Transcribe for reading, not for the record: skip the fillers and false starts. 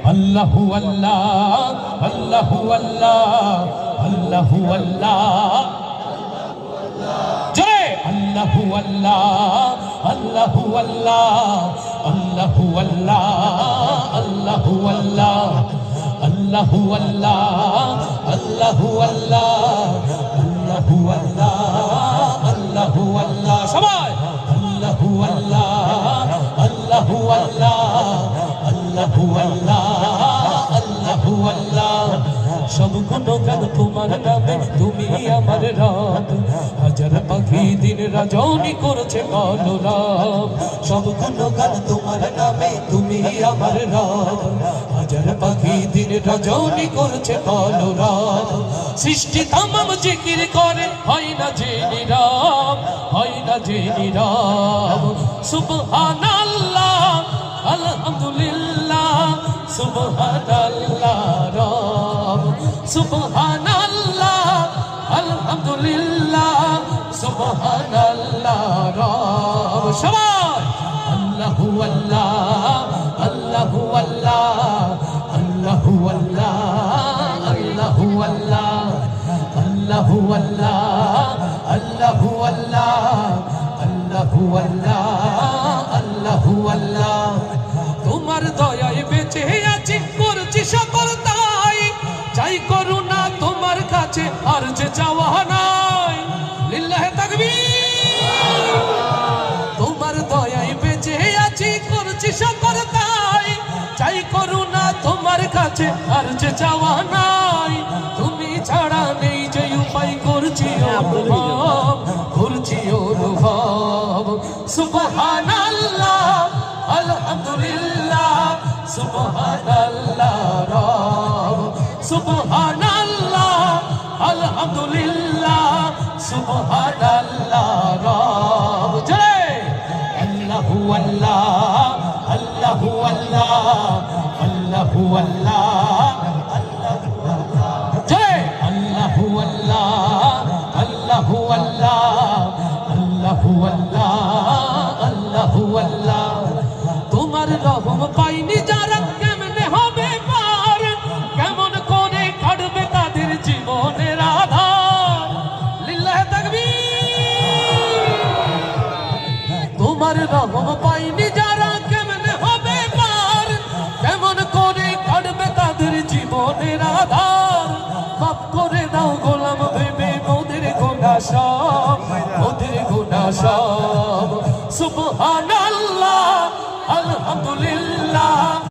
আল্লাহু আল্লাহ আল্লাহু আল্লাহ আল্লাহু আল্লাহ জোরে আল্লাহু আল্লাহ আল্লাহু আল্লাহ আল্লাহু আল্লাহ আল্লাহু আল্লাহ আল্লাহু আল্লাহ আল্লাহু আল্লাহ আল্লাহু আল্লাহ আল্লাহু আল্লাহ সবাই আল্লাহু আল্লাহ আল্লাহু আল্লাহ আল্লাহু আল্লাহ আল্লাহু আল্লাহ সব গুণগান তোমার নামে তুমি আমার রব হাজার পাখি দিন রজনী করছে কলরব সব গুণগান তোমার নামে তুমি আমার রব হাজার পাখি দিন রজনী করছে কলরব সৃষ্টি তামাম জিকির করে হয় না যে নীরব হয় না যে নীরব সুবহানাল্লাহ আলহামদুলিল্লাহ সুবহানাল্লাহ রব সুবহানাল্লাহ আলহামদুলিল্লাহ সুবহানাল্লাহ রব সবাই আল্লাহু আল্লাহ আল্লাহু আল্লাহ আল্লাহু আল্লাহ আল্লাহু আল্লাহ আল্লাহু আল্লাহ আল্লাহু আল্লাহ আল্লাহু আল্লাহ আল্লাহু আল্লাহ তোমার দয়ায় বেঁচে আছি করছি সকল তাই চাই করুণা তোমার কাছে আর যে চাওয়া নাই লিল্লাহে তাকবীর তোমার দয়ায় বেঁচে আছি করছি সকল তাই চাই করুণা তোমার কাছে আর যে চাওয়া নাই তুমি ছাড়া নেই যে উপায় করছি অনুভব করছি অনুভব সুবহানাল্লাহ আলহামদুলিল্লাহ সুবহানাল্লাহ রব সুবহানাল্লাহ আলহামদুলিল্লাহ সুবহানাল্লাহ রব জয় আল্লাহু আল্লাহ আল্লাহু আল্লাহ আল্লাহু আল্লাহ জয় আল্লাহু আল্লাহ আল্লাহু আল্লাহ আল্লাহু আল্লাহ আল্লাহু আল্লাহ তোমার রহম পাইনি যারা কেমনে হবে পার কেমন করে কাটবে তাদের জীবনের আধার লিল্লাহে তাকবীর তোমার রহম পাইনি যারা কেমনে হবে পার কেমন করে কাটবে তাদের জীবনের আধার মাফ করে দাও গোলাম ভেবে মোদের গুনাহ সব সুবহান